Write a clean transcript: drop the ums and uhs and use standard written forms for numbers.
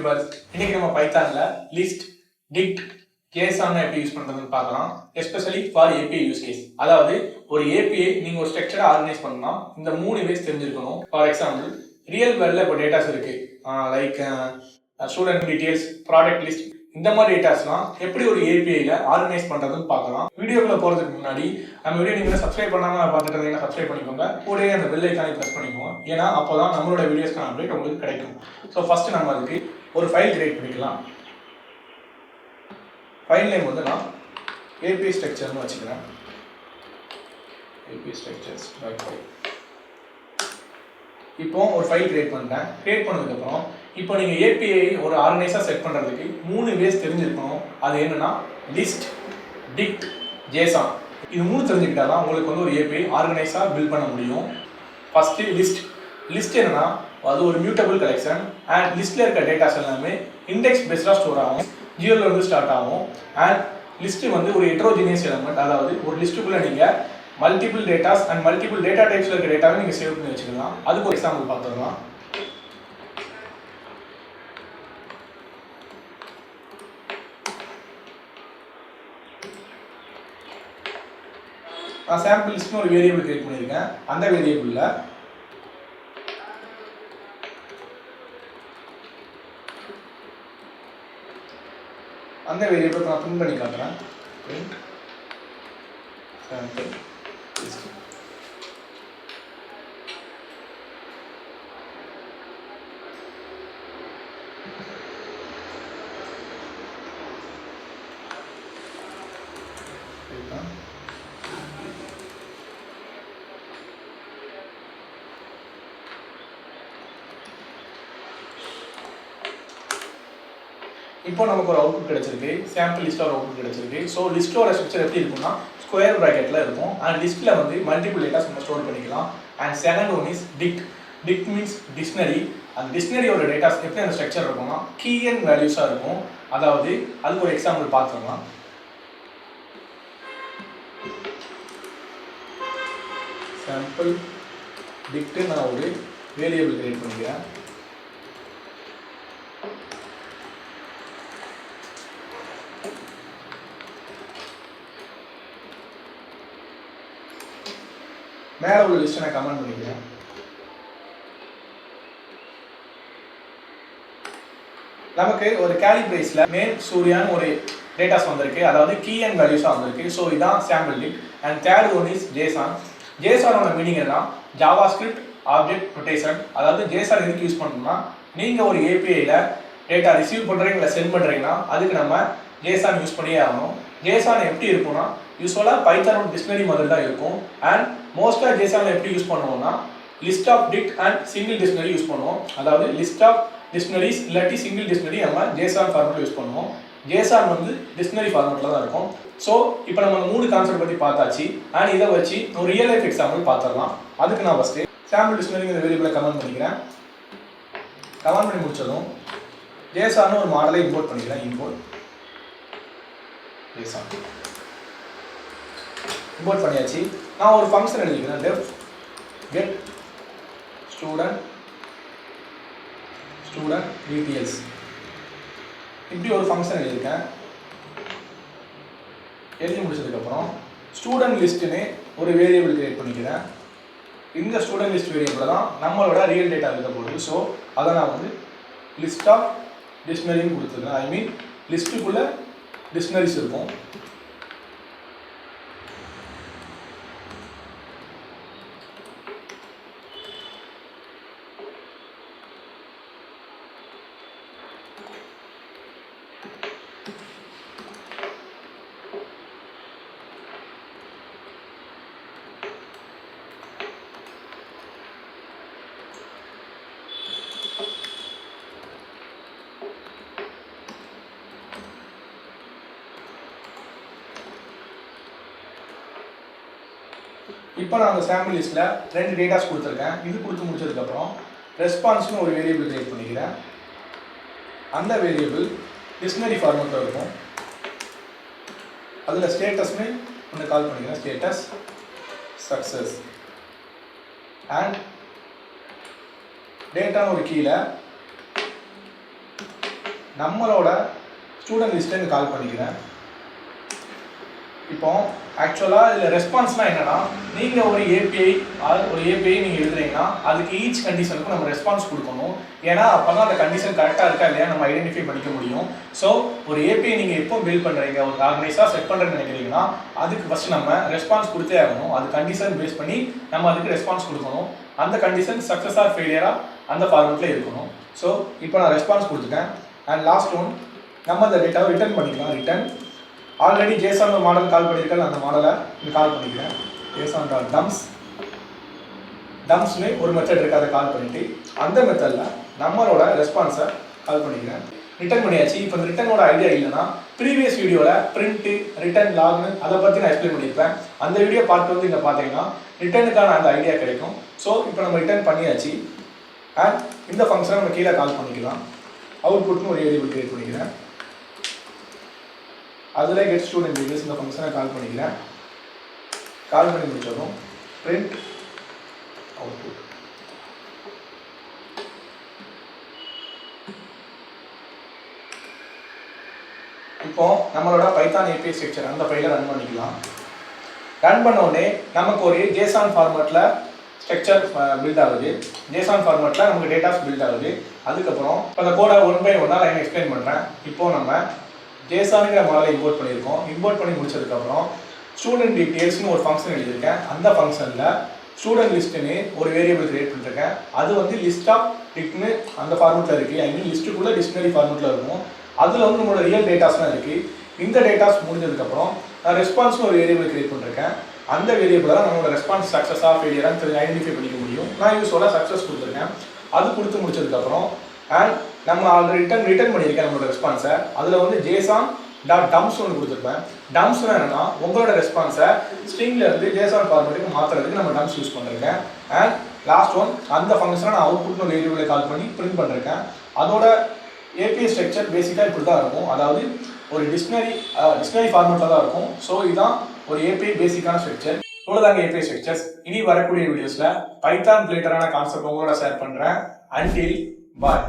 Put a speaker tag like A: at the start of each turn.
A: YouTubers. இன்னைக்கு நம்ம பைத்தான்ல list, dict, கேஸான எப்படி யூஸ் பண்றதுன்னு பார்க்கலாம். Especially for API use case. அதாவது ஒரு ஏபிஐ நீங்க ஒரு ஸ்ட்ரக்சரை ஆர்கனைஸ் பண்ணா இந்த 3 வேஸ் தெரிஞ்சிருக்கணும். ஃபார் எக்ஸாம்பிள் ரியல் வேர்ல்ட்ல இப்போ டேட்டாஸ் இருக்கு, like student details, product list, இந்த மாதிரி டேட்டாஸ்லாம் எப்படி ஒரு ஏபிஐல ஆர்கனைஸ் பண்றதுன்னு பார்க்கலாம். வீடியோக்குள்ள போறதுக்கு முன்னாடி நம்ம வீடியோ நீங்க சப்ஸ்கிரைப் பண்ணாம பார்த்துட்டு இருந்தீங்கன்னா சப்ஸ்கிரைப் பண்ணிக்கோங்க. கூடவே அந்த பெல் ஐகானை பிரஸ் பண்ணிக்கோங்க. ஏன்னா அப்போதான் நம்மளோட வீடியோஸ்க்கான அப்டேட் உங்களுக்கு கிடைக்கும். ஸோ ஃபர்ஸ்ட் நம்ம அதுக்கு ஒரு ஃபைல் கிரியேட் பண்ணிக்கலாம். ஃபைல் நேம் வந்து நான் ஏபிஐ ஸ்ட்ரக்சர்னு வச்சுக்கிறேன். API structures dot file. இப்போ ஒரு ஃபைல் கிரியேட் பண்ணிட்டேன். கிரியேட் பண்ணதுக்கப்புறம் இப்போ நீங்கள் ஏபிஐ ஒரு ஆர்கனைஸாக செட் பண்ணுறதுக்கு 3 வேஸ் தெரிஞ்சிருக்கணும். அது என்னன்னா லிஸ்ட், டிக்ட், ஜேசான். இது 3 தெரிஞ்சுக்கிட்டா தான் உங்களுக்கு வந்து ஒரு ஏபிஐ ஆர்கனைஸாக பில்ட் பண்ண முடியும். First list. லிஸ்ட் என்னன்னா அது ஒரு மியூட்டபிள் கலெக்ஷன் அண்ட் லிஸ்ட்டில் இருக்க டேட்டாஸ் எல்லாமே இண்டெக்ஸ் பேஸ்டாக ஸ்டோர் ஆகும். ஜீரோலேருந்து ஸ்டார்ட் ஆகும். அண்ட் லிஸ்ட்டு வந்து ஒரு ஹெட்ரோஜினியஸ் எலமெண்ட். அதாவது ஒரு லிஸ்ட்டுக்குள்ளே நீங்கள் multiple datas and multiple data டைப்ஸில் இருக்க டேட்டாவை நீங்கள் சேவ் பண்ணி வச்சுக்கலாம். அதுக்கு ஒரு எக்ஸாம்பிள் பார்த்துடலாம். நான் சாம்பிள் லிஸ்ட்னு ஒரு வேரியபிள் கிரியேட் பண்ணியிருக்கேன். அந்த வேரியபிளில் நான் பிரிண்ட் பண்ணி காட்டுறேன். Sample list. இப்போ நமக்கு ஒரு அவுட்புட் கிடைச்சிருக்கு. சாம்பிள் லிஸ்ட் ஒரு அவுட்புட் கிடைச்சிருக்கு. ஸோ லிஸ்ட்டோட ஸ்ட்ரக்சர் எப்படி இருக்கும்னா ஸ்கொயர் ப்ராக்கெட்டில் இருக்கும். அண்ட் லிஸ்ட்டில் வந்து மல்டிபிள் டேட்டாஸ் நம்ம ஸ்டோர் பண்ணிக்கலாம். And second one is dict. Dict means dictionary. அந்த டிக்ஷனரியோட டேட்டாஸ் எப்படி அந்த ஸ்ட்ரக்சர் இருக்கும்னா கீ அண்ட் வேல்யூஸாக இருக்கும். அதாவது அதுக்கு ஒரு எக்ஸாம்பிள் பார்த்துக்கலாம். சாம்பிள் டிக்ட் நான் ஒரு வேரியபிள் கிரியேட் பண்ணிக்கிறேன். மேலே உள்ள லிஸ்ட்டை நான் கமெண்ட் பண்ணிக்கிறேன். நமக்கு ஒரு கேலிபிரேஸில் நேம் சூர்யான்னு ஒரு டேட்டாஸ் வந்திருக்கு. அதாவது கீ அண்ட் வேல்யூஸாக வந்திருக்கு. ஸோ இதான் sample dict. And third one is JSON. ஜேசானோட மீனிங் என்ன? JavaScript object notation. அதாவது ஜேசான் எதுக்கு யூஸ் பண்ணணும்னா நீங்கள் ஒரு ஏபிஐயில் டேட்டா ரிசீவ் பண்ணுறீங்க இல்லை சென்ட் பண்ணுறீங்கன்னா அதுக்கு நம்ம ஜேசான் யூஸ் பண்ணியே ஆகணும். ஜேசான் எப்படி இருக்கும்னா யூஸ்வலாக பைத்தானோட டிக்ஷனரி மாதிரி தான் இருக்கும். அண்ட் மோஸ்ட்டாக ஜேசான் எப்படி யூஸ் பண்ணுவோம்னா list of dict and single dictionary use பண்ணுவோம். அதாவது லிஸ்ட் ஆஃப் டிக்ஷனரிஸ் இல்லாட்டி சிங்கிள் டிக்ஷனரி நம்ம ஜேசான் ஃபார்மெட்டில் யூஸ் பண்ணுவோம். ஜேசான் வந்து டிக்ஷனரி ஃபார்மெட்டில் தான் இருக்கும். ஸோ இப்போ நம்ம 3 கான்செப்ட் பற்றி பார்த்தாச்சு. அண்ட் இதை வச்சு ஒரு ரியல் லைஃப் எக்ஸாம்பிள் பார்த்துடலாம். அதுக்கு நான் ஃபஸ்ட்டு சாம்பிள் டிக்ஷனரிங்கிற வேரியபிளை கமெண்ட் பண்ணிக்கிறேன். கமெண்ட் பண்ணி முடிச்சதும் ஜேசான்னு ஒரு மாடலை இம்போர்ட் பண்ணிக்கிறேன். இம்போர்ட் ஜேசான் இம்போர்ட் பண்ணியாச்சு. நான் ஒரு ஃபங்க்ஷன் எழுதிக்கிறேன். Def get student details. இப்படி ஒரு ஃபங்க்ஷன் எழுதியிருக்கேன். எழுதி முடிச்சதுக்கப்புறம் ஸ்டூடெண்ட் லிஸ்ட்டுன்னு ஒரு வேரியபிள் கிரியேட் பண்ணிக்கிறேன். இந்த ஸ்டூடெண்ட் லிஸ்ட் வேரியபிள் தான் நம்மளோட ரியல் டேட்டா இருக்க போகுது. ஸோ அதை நான் வந்து லிஸ்ட் ஆஃப் டிக்ஷனரின்னு கொடுத்துருக்கேன். ஐ மீன் லிஸ்ட்டுக்குள்ளே டிக்ஷனரிஸ் இருக்கும். இப்போ நான் அந்த சாம்பிள் லிஸ்ட்டில் 2 டேட்டாஸ் கொடுத்துருக்கேன். இது கொடுத்து முடிச்சதுக்கப்புறம் ரெஸ்பான்ஸ்னு ஒரு வேரியபிள் கிரியேட் பண்ணிக்கிறேன். அந்த வேரியபிள் டிக்ஷனரி ஃபார்மெட்டில் இருக்கும். அதில் ஸ்டேட்டஸ்னு ஒன்று கால் பண்ணிக்கிறேன். ஸ்டேட்டஸ் சக்ஸஸ் அண்ட் டேட்டான்னு ஒரு கீழே நம்மளோட ஸ்டூடெண்ட் லிஸ்ட்டு கால் பண்ணிக்கிறேன். இப்போ ஆக்சுவலாக இதில் ரெஸ்பான்ஸ்னால் என்னென்னா, நீங்கள் ஒரு ஏபிஐ நீங்கள் எழுதுறீங்கன்னா அதுக்கு ஈச் கண்டிஷனுக்கும் நம்ம ரெஸ்பான்ஸ் கொடுக்கணும். ஏன்னா அப்போ தான் அந்த கண்டிஷன் கரெக்டாக இருக்கா இல்லையா நம்ம ஐடென்டிஃபை பண்ணிக்க முடியும். ஸோ ஒரு ஏபிஐ நீங்கள் எப்போ பில்ட் பண்ணுறீங்க, ஒரு ஆர்கனைஸாக செட் பண்ணுறேன்னு நினைக்கிறீங்கன்னா அதுக்கு ஃபஸ்ட்டு நம்ம ரெஸ்பான்ஸ் கொடுத்தே ஆகணும். அது கண்டிஷன் பேஸ் பண்ணி நம்ம அதுக்கு ரெஸ்பான்ஸ் கொடுக்கணும். அந்த கண்டிஷன் சக்ஸஸ் ஆர் ஃபெயிலியராக அந்த ஃபார்மெட்டில் இருக்கணும். ஸோ இப்போ நான் ரெஸ்பான்ஸ் கொடுத்துட்டேன். அண்ட் லாஸ்ட் ஒன், நம்ம அந்த டேட்டாவை ரிட்டர்ன் பண்ணிக்கலாம். ரிட்டர்ன் ஆல்ரெடி ஜேசான் ஒரு மாடல் கால் பண்ணியிருக்கேன், அந்த மாடலை இங்கே கால் பண்ணிக்கிறேன். JSON.dumps டம்ப்ஸ்னு ஒரு மெத்தட் இருக்குது, அதை கால் பண்ணிவிட்டு அந்த மெத்தடில் நம்மளோட ரெஸ்பான்ஸை கால் பண்ணிக்கிறேன். ரிட்டர்ன் பண்ணியாச்சு. இப்போ இந்த ரிட்டர்னோட ஐடியா இல்லைன்னா ப்ரீவியஸ் வீடியோவில் பிரிண்ட்டு ரிட்டர்ன் லாக்னு அதை பற்றி நான் எக்ஸ்பிளைன் பண்ணியிருப்பேன். அந்த வீடியோ பார்ட் வந்து இங்கே பார்த்தீங்கன்னா ரிட்டர்னுக்கான அந்த ஐடியா கிடைக்கும். ஸோ இப்போ நம்ம ரிட்டர்ன் பண்ணியாச்சு. அண்ட் இந்த ஃபங்க்ஷனை நம்ம கீழே கால் பண்ணிக்கலாம். அவுட்புட்னு ஒரு வேரியபிள் கிரியேட் பண்ணிக்கிறேன். அதில் கெட் ஸ்டூடெண்ட் டீடைல்ஸ் இந்த ஃபங்க்ஷனை கால் பண்ணிக்கிறேன். கால் பண்ணி முடிச்சதும் பிரிண்ட் அவுட்புட். இப்போ நம்மளோட பைத்தான் ஏபிஐ ஸ்ட்ரக்சர் அந்த ஃபைலை ரன் பண்ணிக்கலாம். ரன் பண்ண உடனே நமக்கு ஒரு JSON ஃபார்மேட்டில் ஸ்ட்ரக்சர் பில்ட் ஆகுது. JSON ஃபார்மேட்டில் நமக்கு டேட்டாஸ் பில்ட் ஆகுது. அதுக்கப்புறம் இப்போ அந்த கோடை 1 by 1 நான் எக்ஸ்பிளைன் பண்ணுறேன். இப்போது நம்ம JSONங்கிற மாடலை இம்போர்ட் பண்ணியிருக்கோம். இம்போர்ட் பண்ணி முடிச்சதுக்கப்புறம் ஸ்டூடெண்ட் டீட்டெயில்ஸ்னு ஒரு ஃபங்க்ஷன் எழுதியிருக்கேன். அந்த ஃபங்க்ஷனில் ஸ்டூடெண்ட் லிஸ்ட்டுன்னு ஒரு வேரியபிள் கிரியேட் பண்ணிருக்கேன். அது வந்து லிஸ்ட் ஆஃப் டிக்னு அந்த ஃபார்மெட்டில் இருக்குது. ஐ மீன் லிஸ்ட்டுக்குள்ளே டிக்ஷனரி ஃபார்மெட்டில் இருக்கும். அதில் வந்து நம்மளோட ரியல் டேட்டாஸ்லாம் இருக்குது. இந்த டேட்டாஸ் முடிஞ்சதுக்கப்புறம் நான் ரெஸ்பான்ஸ்னு ஒரு வேரியபிள் கிரியேட் பண்ணிருக்கேன். அந்த வேரியபிளில் தான் நம்மளோட ரெஸ்பான்ஸ் சக்ஸஸாக ஃபெயிலியரான்னு ஐடென்டிஃபை பண்ணிக்க முடியும். நான் யூஸ்வலாக சக்ஸஸ் கொடுத்துருக்கேன். அது கொடுத்து முடிச்சதுக்கப்புறம் அண்ட் நம்ம ஆல்ரெடி ரிட்டர்ன் பண்ணியிருக்கேன் நம்மளோட ரெஸ்பான்ஸை. அதில் வந்து JSON.dumps ஒன்று கொடுத்துருப்பேன். டம்ப்ஸ்னா என்னன்னா உங்களோட ரெஸ்பான்ஸை ஸ்ட்ரிங்லேருந்து JSON ஃபார்மேட்டுக்கு மாற்றுறதுக்கு நம்ம டம்ப்ஸ் யூஸ் பண்ணிருக்கேன். அண்ட் லாஸ்ட் ஒன், அந்த ஃபங்க்ஷனை நான் அவுட்புட்னு வேரியபிளை கால் பண்ணி பிரிண்ட் பண்ணிருக்கேன். அதோட ஏபிஐ ஸ்ட்ரக்சர் பேசிக்காக இப்படி தான் இருக்கும். அதாவது ஒரு டிக்ஷனரி ஃபார்மேட்டில் தான் இருக்கும். ஸோ இதுதான் ஒரு ஏபிஐ பேசிக்கான ஸ்ட்ரக்சர். இவ்வளோதாங்க ஏபிஐ ஸ்ட்ரக்சர்ஸ். இனி வரக்கூடிய வீடியோஸில் பைத்தான் ரிலேட்டடான கான்செப்ட் உங்களோட ஷேர் பண்ணுறேன். அன்டில் பாய்.